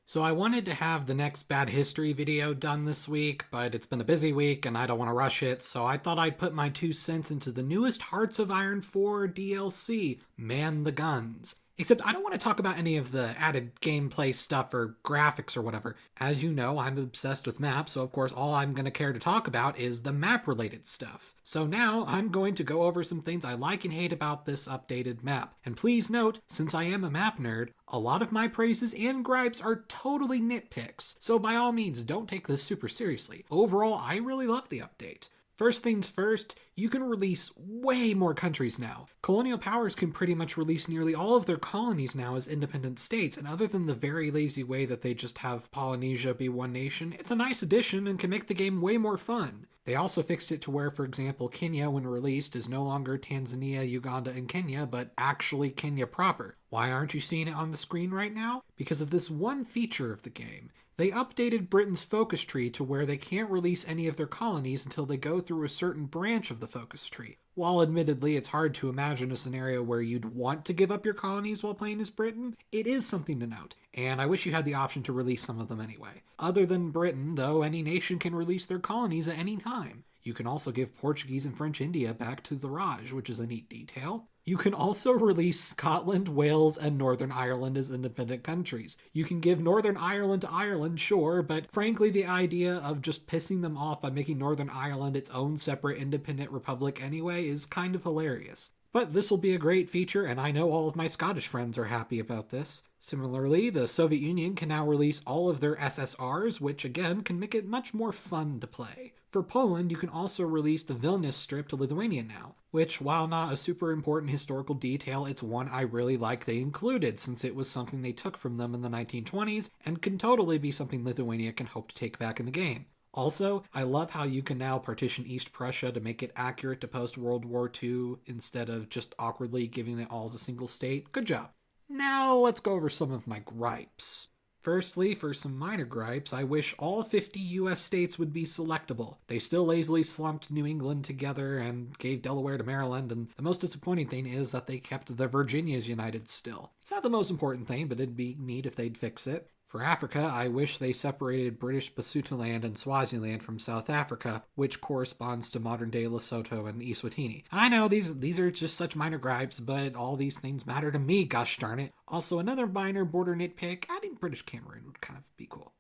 So I wanted to have the next bad history video done this week, but it's been a busy week and I don't want to rush it, so I thought I'd put my 2 cents into the newest Hearts of Iron 4 DLC, Man the Guns. Except I don't want to talk about any of the added gameplay stuff or graphics or whatever. As you know, I'm obsessed with maps, so of course all I'm going to care to talk about is the map-related stuff. So now I'm going to go over some things I like and hate about this updated map. And please note, since I am a map nerd, a lot of my praises and gripes are totally nitpicks, so by all means don't take this super seriously. Overall, I really love the update. First things first, you can release way more countries now. Colonial powers can pretty much release nearly all of their colonies now as independent states, and other than the very lazy way that they just have Polynesia be one nation, it's a nice addition and can make the game way more fun. They also fixed it to where, for example, Kenya, when released, is no longer Tanzania, Uganda, and Kenya, but actually Kenya proper. Why aren't you seeing it on the screen right now? Because of this one feature of the game. They updated Britain's focus tree to where they can't release any of their colonies until they go through a certain branch of the focus tree. While admittedly it's hard to imagine a scenario where you'd want to give up your colonies while playing as Britain, it is something to note, and I wish you had the option to release some of them anyway. Other than Britain, though, any nation can release their colonies at any time. You can also give Portuguese and French India back to the Raj, which is a neat detail. You can also release Scotland, Wales, and Northern Ireland as independent countries. You can give Northern Ireland to Ireland, sure, but frankly the idea of just pissing them off by making Northern Ireland its own separate independent republic anyway is kind of hilarious. But this will be a great feature, and I know all of my Scottish friends are happy about this. Similarly, the Soviet Union can now release all of their SSRs, which again can make it much more fun to play. For Poland, you can also release the Vilnius Strip to Lithuania now, which, while not a super important historical detail, it's one I really like they included, since it was something they took from them in the 1920s, and can totally be something Lithuania can hope to take back in the game. Also, I love how you can now partition East Prussia to make it accurate to post-World War II instead of just awkwardly giving it all as a single state. Good job. Now let's go over some of my gripes. Firstly, for some minor gripes, I wish all 50 US states would be selectable. They still lazily slumped New England together and gave Delaware to Maryland, and the most disappointing thing is that they kept the Virginias united still. It's not the most important thing, but it'd be neat if they'd fix it. For Africa, I wish they separated British Basutoland and Swaziland from South Africa, which corresponds to modern-day Lesotho and Eswatini. I know these are just such minor gripes, but all these things matter to me, gosh darn it. Also, another minor border nitpick, adding British Cameroon would kind of be cool.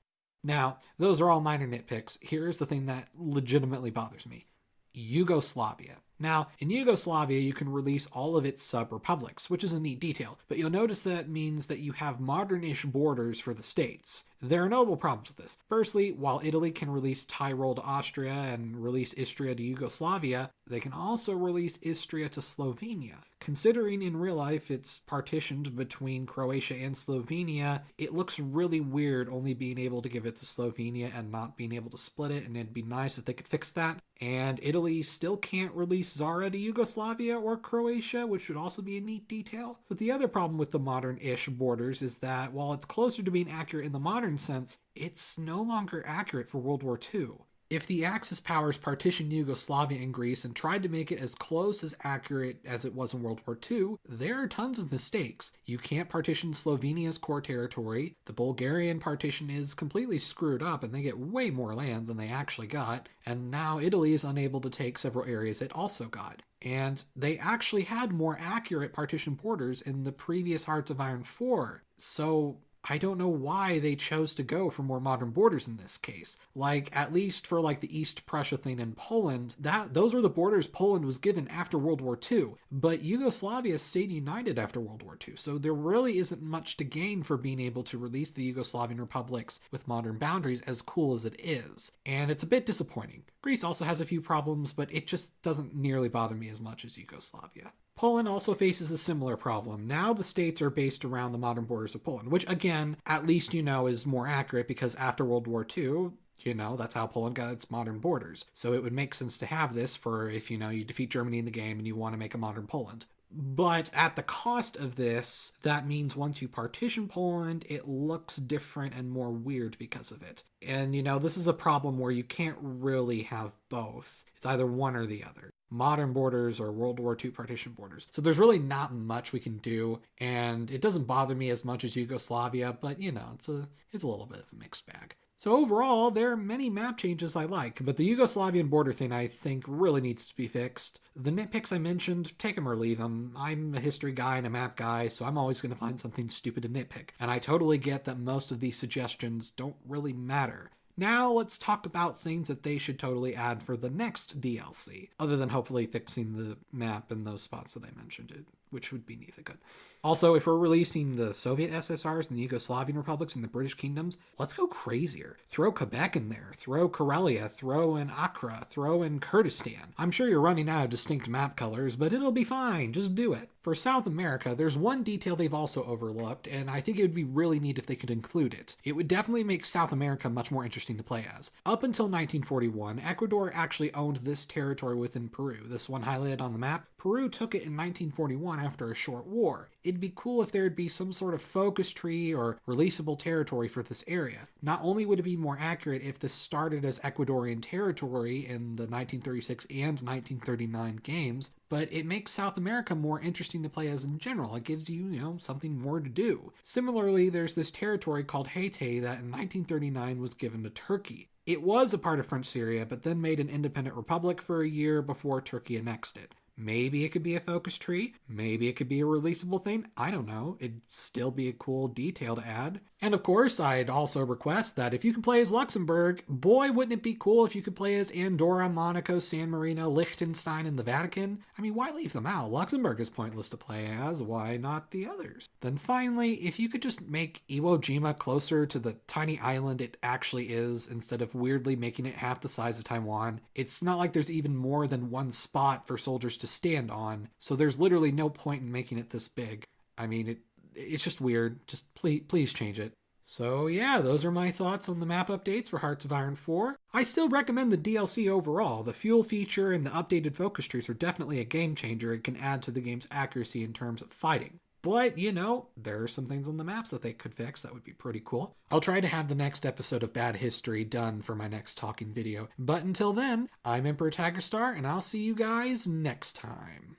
Now, those are all minor nitpicks. Here's the thing that legitimately bothers me. Yugoslavia. Now, in Yugoslavia, you can release all of its sub-republics, which is a neat detail, but you'll notice that means that you have modern-ish borders for the states. There are notable problems with this. Firstly, while Italy can release Tyrol to Austria and release Istria to Yugoslavia, they can also release Istria to Slovenia. Considering in real life it's partitioned between Croatia and Slovenia, it looks really weird only being able to give it to Slovenia and not being able to split it, and it'd be nice if they could fix that. And Italy still can't release Zara to Yugoslavia or Croatia, which would also be a neat detail. But the other problem with the modern-ish borders is that while it's closer to being accurate in the modern sense, it's no longer accurate for World War II. If the Axis powers partitioned Yugoslavia and Greece and tried to make it as close as accurate as it was in World War II, there are tons of mistakes. You can't partition Slovenia's core territory, the Bulgarian partition is completely screwed up and they get way more land than they actually got, and now Italy is unable to take several areas it also got. And they actually had more accurate partition borders in the previous Hearts of Iron 4, so I don't know why they chose to go for more modern borders in this case. Like, at least for like the East Prussia thing in Poland, those were the borders Poland was given after World War II. But Yugoslavia stayed united after World War II, so there really isn't much to gain for being able to release the Yugoslavian republics with modern boundaries, as cool as it is. And it's a bit disappointing. Greece also has a few problems, but it just doesn't nearly bother me as much as Yugoslavia. Poland also faces a similar problem. Now the states are based around the modern borders of Poland, which again, at least you know is more accurate because after World War II, you know, that's how Poland got its modern borders. So it would make sense to have this for if, you know, you defeat Germany in the game and you want to make a modern Poland. But at the cost of this, that means once you partition Poland, it looks different and more weird because of it. And, you know, this is a problem where you can't really have both. It's either one or the other. modern borders or World War II partition borders. So there's really not much we can do, and it doesn't bother me as much as Yugoslavia, but it's a little bit of a mixed bag. So overall, there are many map changes I like, but the Yugoslavian border thing I think really needs to be fixed. The nitpicks I mentioned, take them or leave them. I'm a history guy and a map guy, so I'm always going to find something stupid to nitpick. And I totally get that most of these suggestions don't really matter. Now let's talk about things that they should totally add for the next DLC, other than hopefully fixing the map in those spots that I mentioned, which would be neither good. Also, if we're releasing the Soviet SSRs and the Yugoslavian republics and the British kingdoms, let's go crazier. Throw Quebec in there, throw Karelia, throw in Accra, throw in Kurdistan. I'm sure you're running out of distinct map colors, but it'll be fine, just do it. For South America, there's one detail they've also overlooked, and I think it would be really neat if they could include it. It would definitely make South America much more interesting to play as. Up until 1941, Ecuador actually owned this territory within Peru, this one highlighted on the map. Peru took it in 1941 after a short war. It'd be cool if there'd be some sort of focus tree or releasable territory for this area. Not only would it be more accurate if this started as Ecuadorian territory in the 1936 and 1939 games, but it makes South America more interesting to play as in general. It gives you, something more to do. Similarly, there's this territory called Haiti that in 1939 was given to Turkey. It was a part of French Syria, but then made an independent republic for a year before Turkey annexed it. Maybe it could be a focus tree. Maybe it could be a releasable thing. I don't know. It'd still be a cool detail to add. And of course, I'd also request that if you can play as Luxembourg, boy, wouldn't it be cool if you could play as Andorra, Monaco, San Marino, Liechtenstein, and the Vatican? I mean, why leave them out? Luxembourg is pointless to play as. Why not the others? Then finally, if you could just make Iwo Jima closer to the tiny island it actually is, instead of weirdly making it half the size of Taiwan. It's not like there's even more than one spot for soldiers to stand on, so there's literally no point in making it this big. I mean, it's just weird. Just please change it. So yeah, those are my thoughts on the map updates for Hearts of Iron 4. I still recommend the DLC overall. The fuel feature and the updated focus trees are definitely a game changer and can add to the game's accuracy in terms of fighting. But, there are some things on the maps that they could fix that would be pretty cool. I'll try to have the next episode of Bad History done for my next talking video. But until then, I'm Emperor Tigerstar, and I'll see you guys next time.